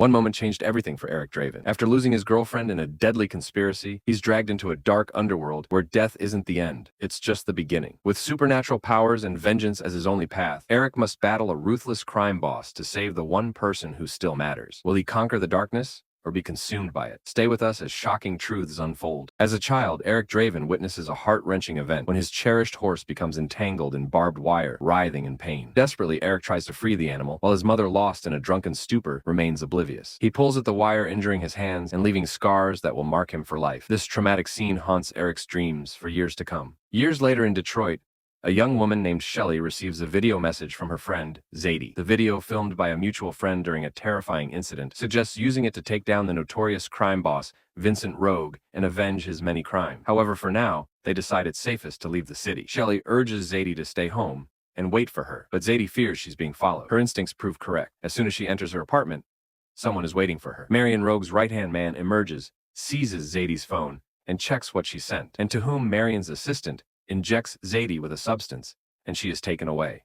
One moment changed everything for Eric Draven. After losing his girlfriend in a deadly conspiracy, he's dragged into a dark underworld where death isn't the end, it's just the beginning. With supernatural powers and vengeance as his only path, Eric must battle a ruthless crime boss to save the one person who still matters. Will he conquer the darkness or be consumed by it? Stay with us as shocking truths unfold. As a child, Eric Draven witnesses a heart-wrenching event when his cherished horse becomes entangled in barbed wire, writhing in pain. Desperately, Eric tries to free the animal, while his mother, lost in a drunken stupor, remains oblivious. He pulls at the wire, injuring his hands and leaving scars that will mark him for life. This traumatic scene haunts Eric's dreams for years to come. Years later in Detroit, a young woman named Shelly receives a video message from her friend, Zadie. The video, filmed by a mutual friend during a terrifying incident, suggests using it to take down the notorious crime boss, Vincent Rogue, and avenge his many crimes. However, for now, they decide it's safest to leave the city. Shelly urges Zadie to stay home and wait for her, but Zadie fears she's being followed. Her instincts prove correct. As soon as she enters her apartment, someone is waiting for her. Marion Rogue's right-hand man emerges, seizes Zadie's phone, and checks what she sent, and to whom Marion's assistant injects Zadie with a substance, and she is taken away.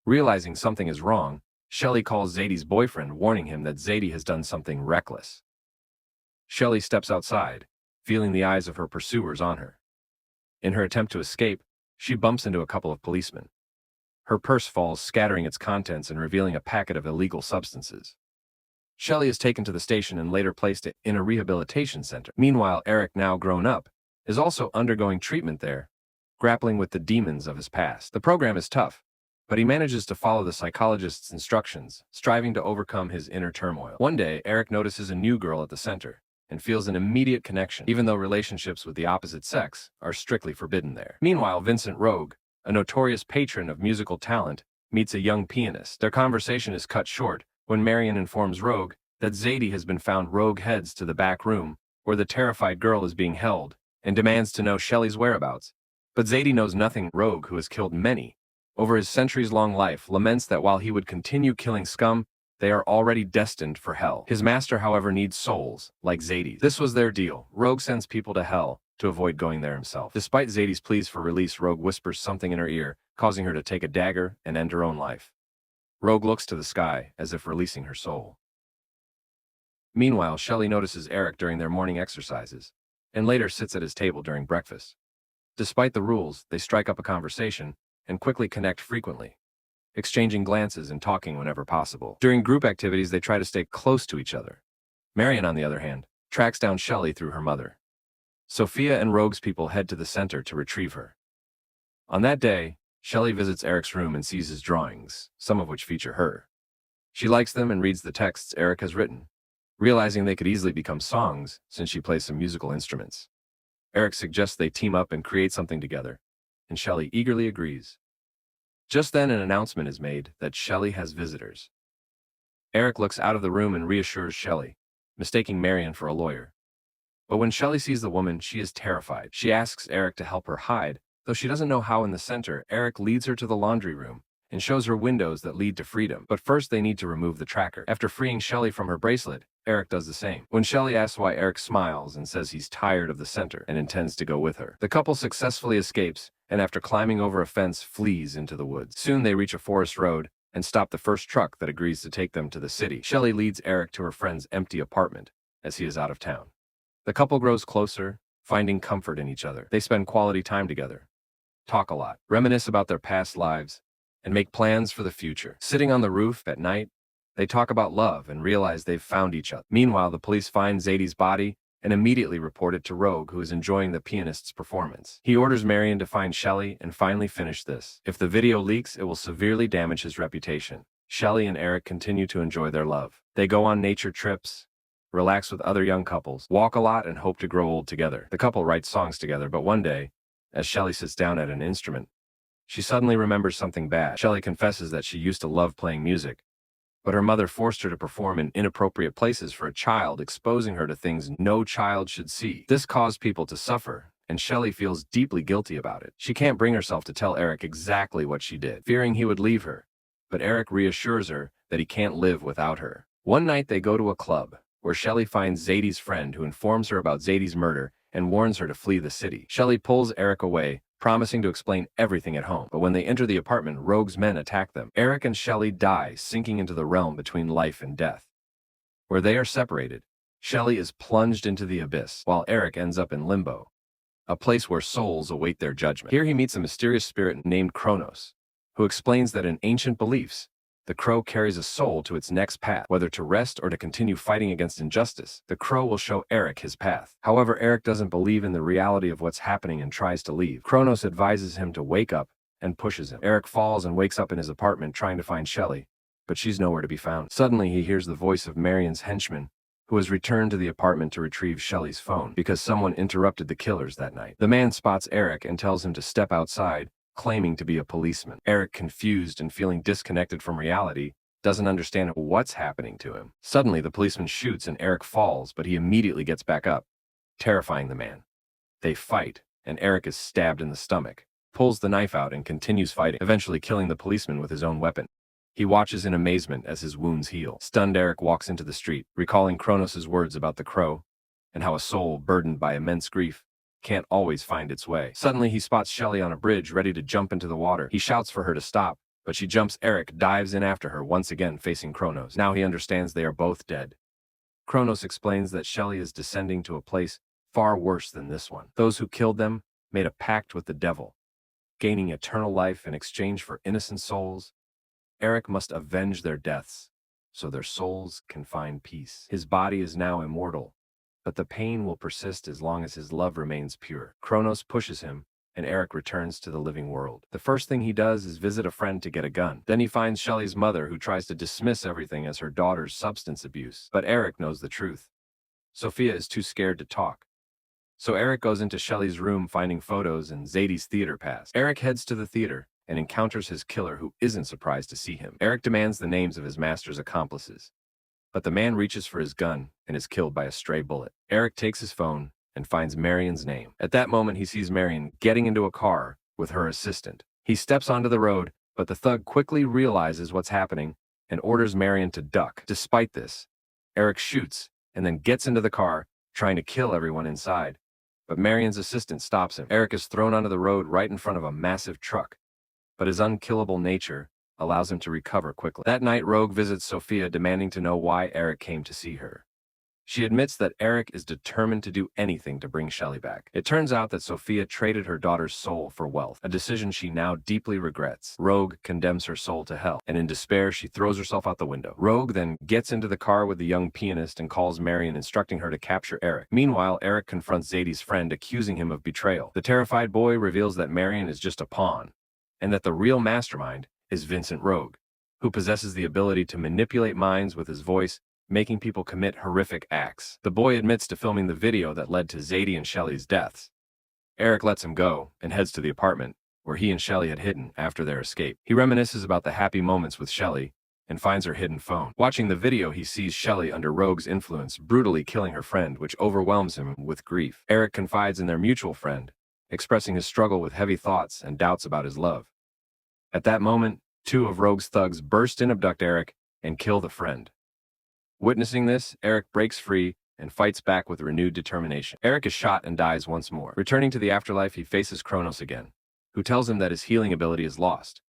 Realizing something is wrong, Shelly calls Zadie's boyfriend, warning him that Zadie has done something reckless. Shelly steps outside, feeling the eyes of her pursuers on her. In her attempt to escape, she bumps into a couple of policemen. Her purse falls, scattering its contents and revealing a packet of illegal substances. Shelly is taken to the station and later placed in a rehabilitation center. Meanwhile, Eric, now grown up, is also undergoing treatment there, grappling with the demons of his past. The program is tough, but he manages to follow the psychologist's instructions, striving to overcome his inner turmoil. One day, Eric notices a new girl at the center and feels an immediate connection, even though relationships with the opposite sex are strictly forbidden there. Meanwhile, Vincent Rogue, a notorious patron of musical talent, meets a young pianist. Their conversation is cut short when Marion informs Rogue that Zadie has been found. Rogue heads to the back room, where the terrified girl is being held, and demands to know Shelly's whereabouts. But Zadie knows nothing. Rogue, who has killed many over his centuries-long life, laments that while he would continue killing scum, they are already destined for hell. His master, however, needs souls, like Zadie's. This was their deal. Rogue sends people to hell to avoid going there himself. Despite Zadie's pleas for release, Rogue whispers something in her ear, causing her to take a dagger and end her own life. Rogue looks to the sky, as if releasing her soul. Meanwhile, Shelly notices Eric during their morning exercises, and later sits at his table during breakfast. Despite the rules, they strike up a conversation and quickly connect frequently, exchanging glances and talking whenever possible. During group activities, they try to stay close to each other. Marion, on the other hand, tracks down Shelly through her mother. Sophia and Rogue's people head to the center to retrieve her. On that day, Shelly visits Eric's room and sees his drawings, some of which feature her. She likes them and reads the texts Eric has written, realizing they could easily become songs since she plays some musical instruments. Eric suggests they team up and create something together, and Shelly eagerly agrees. Just then, an announcement is made that Shelly has visitors. Eric looks out of the room and reassures Shelly, mistaking Marion for a lawyer. But when Shelly sees the woman, she is terrified. She asks Eric to help her hide, though she doesn't know how. In the center, Eric leads her to the laundry room and shows her windows that lead to freedom. But first, they need to remove the tracker. After freeing Shelly from her bracelet, Eric does the same. When Shelly asks why, Eric smiles and says he's tired of the center and intends to go with her. The couple successfully escapes, and after climbing over a fence, flees into the woods. Soon they reach a forest road and stop the first truck that agrees to take them to the city. Shelly leads Eric to her friend's empty apartment, as he is out of town. The couple grows closer, finding comfort in each other. They spend quality time together, talk a lot, reminisce about their past lives, and make plans for the future. Sitting on the roof at night, they talk about love and realize they've found each other. Meanwhile, the police find Zadie's body and immediately report it to Rogue, who is enjoying the pianist's performance. He orders Marion to find Shelly and finally finish this. If the video leaks, it will severely damage his reputation. Shelly and Eric continue to enjoy their love. They go on nature trips, relax with other young couples, walk a lot, and hope to grow old together. The couple writes songs together, but one day, as Shelly sits down at an instrument, she suddenly remembers something bad. Shelly confesses that she used to love playing music, but her mother forced her to perform in inappropriate places for a child, exposing her to things no child should see. This caused people to suffer, and Shelly feels deeply guilty about it. She can't bring herself to tell Eric exactly what she did, fearing he would leave her, but Eric reassures her that he can't live without her. One night they go to a club, where Shelly finds Zadie's friend, who informs her about Zadie's murder and warns her to flee the city. Shelly pulls Eric away, promising to explain everything at home. But when they enter the apartment, Rogue's men attack them. Eric and Shelly die, sinking into the realm between life and death, Where they are separated, Shelly is plunged into the abyss, while Eric ends up in limbo, a place where souls await their judgment. Here he meets a mysterious spirit named Kronos, who explains that in ancient beliefs, the crow carries a soul to its next path, whether to rest or to continue fighting against injustice. The crow will show Eric his path. However, Eric doesn't believe in the reality of what's happening and tries to leave. Kronos advises him to wake up and pushes him. Eric falls and wakes up in his apartment trying to find Shelly, but she's nowhere to be found. Suddenly, he hears the voice of Marion's henchman, who has returned to the apartment to retrieve Shelly's phone because someone interrupted the killers that night. The man spots Eric and tells him to step outside, claiming to be a policeman. Eric, confused and feeling disconnected from reality, doesn't understand what's happening to him. Suddenly, the policeman shoots and Eric falls, but he immediately gets back up, terrifying the man. They fight, and Eric is stabbed in the stomach, pulls the knife out and continues fighting, eventually killing the policeman with his own weapon. He watches in amazement as his wounds heal. Stunned, Eric walks into the street, recalling Kronos' words about the crow, and how a soul burdened by immense grief can't always find its way. Suddenly, he spots Shelly on a bridge ready to jump into the water. He shouts for her to stop, but she jumps. Eric dives in after her, once again facing Kronos. Now he understands they are both dead. Kronos explains that Shelly is descending to a place far worse than this one. Those who killed them made a pact with the devil, gaining eternal life in exchange for innocent souls. Eric must avenge their deaths, so their souls can find peace. His body is now immortal, but the pain will persist as long as his love remains pure. Kronos pushes him, and Eric returns to the living world. The first thing he does is visit a friend to get a gun. Then he finds Shelly's mother, who tries to dismiss everything as her daughter's substance abuse. But Eric knows the truth. Sophia is too scared to talk. So Eric goes into Shelly's room, finding photos and Zadie's theater pass. Eric heads to the theater and encounters his killer, who isn't surprised to see him. Eric demands the names of his master's accomplices, but the man reaches for his gun and is killed by a stray bullet. Eric takes his phone and finds Marion's name. At that moment, he sees Marion getting into a car with her assistant. He steps onto the road, but the thug quickly realizes what's happening and orders Marion to duck. Despite this, Eric shoots and then gets into the car, trying to kill everyone inside. But Marion's assistant stops him. Eric is thrown onto the road right in front of a massive truck, but his unkillable nature allows him to recover quickly. That night, Rogue visits Sophia, demanding to know why Eric came to see her. She admits that Eric is determined to do anything to bring Shelly back. It turns out that Sophia traded her daughter's soul for wealth, a decision she now deeply regrets. Rogue condemns her soul to hell, and in despair, she throws herself out the window. Rogue then gets into the car with the young pianist and calls Marion, instructing her to capture Eric. Meanwhile, Eric confronts Zadie's friend, accusing him of betrayal. The terrified boy reveals that Marion is just a pawn, and that the real mastermind is Vincent Rogue, who possesses the ability to manipulate minds with his voice, making people commit horrific acts. The boy admits to filming the video that led to Zadie and Shelly's deaths. Eric lets him go and heads to the apartment where he and Shelly had hidden after their escape. He reminisces about the happy moments with Shelly and finds her hidden phone. Watching the video, he sees Shelly under Rogue's influence, brutally killing her friend, which overwhelms him with grief. Eric confides in their mutual friend, expressing his struggle with heavy thoughts and doubts about his love. At that moment, two of Rogue's thugs burst in, abduct Eric, and kill the friend. Witnessing this, Eric breaks free and fights back with renewed determination. Eric is shot and dies once more. Returning to the afterlife, he faces Kronos again, who tells him that his healing ability is lost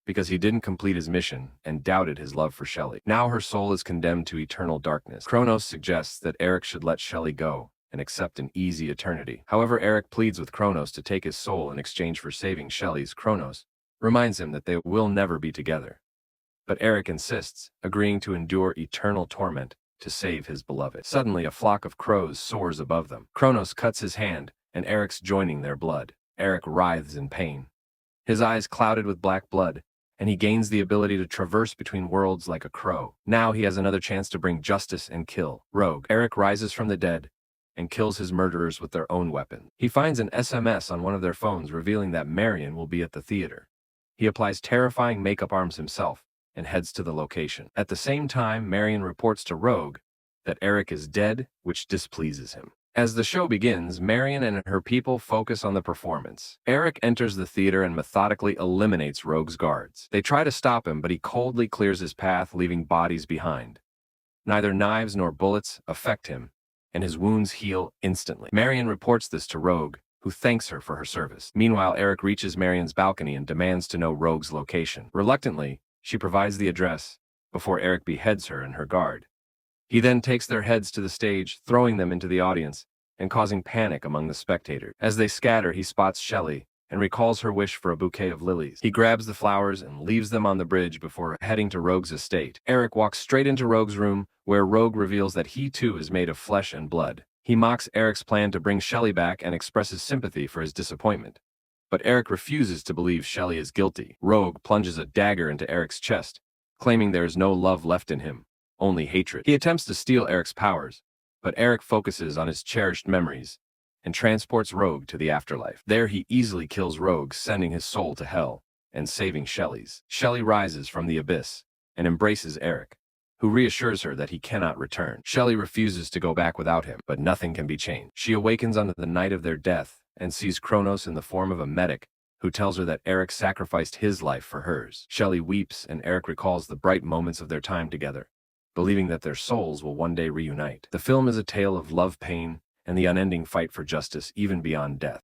because he didn't complete his mission and doubted his love for Shelly. Now her soul is condemned to eternal darkness. Kronos suggests that Eric should let Shelly go and accept an easy eternity. However, Eric pleads with Kronos to take his soul in exchange for saving Shelly's. Kronos reminds him that they will never be together, but Eric insists, agreeing to endure eternal torment to save his beloved. Suddenly, a flock of crows soars above them. Kronos cuts his hand, and Eric's joining their blood. Eric writhes in pain, his eyes clouded with black blood, and he gains the ability to traverse between worlds like a crow. Now he has another chance to bring justice and kill Rogue. Eric rises from the dead and kills his murderers with their own weapon. He finds an SMS on one of their phones revealing that Marion will be at the theater. He applies terrifying makeup arms himself and heads to the location. At the same time, Marion reports to Rogue that Eric is dead, which displeases him. As the show begins, Marion and her people focus on the performance. Eric enters the theater and methodically eliminates Rogue's guards. They try to stop him, but he coldly clears his path, leaving bodies behind. Neither knives nor bullets affect him, and his wounds heal instantly. Marion reports this to Rogue, who thanks her for her service. Meanwhile, Eric reaches Marion's balcony and demands to know Rogue's location. Reluctantly, she provides the address before Eric beheads her and her guard. He then takes their heads to the stage, throwing them into the audience and causing panic among the spectators. As they scatter, he spots Shelly and recalls her wish for a bouquet of lilies. He grabs the flowers and leaves them on the bridge before heading to Rogue's estate. Eric walks straight into Rogue's room, where Rogue reveals that he too is made of flesh and blood. He mocks Eric's plan to bring Shelly back and expresses sympathy for his disappointment. But Eric refuses to believe Shelly is guilty. Rogue plunges a dagger into Eric's chest, claiming there is no love left in him, only hatred. He attempts to steal Eric's powers, but Eric focuses on his cherished memories and transports Rogue to the afterlife. There he easily kills Rogue, sending his soul to hell and saving Shelly's. Shelly rises from the abyss and embraces Eric, who reassures her that he cannot return. Shelly refuses to go back without him, but nothing can be changed. She awakens on the night of their death and sees Kronos in the form of a medic who tells her that Eric sacrificed his life for hers. Shelly weeps and Eric recalls the bright moments of their time together, believing that their souls will one day reunite. The film is a tale of love, pain, and the unending fight for justice even beyond death.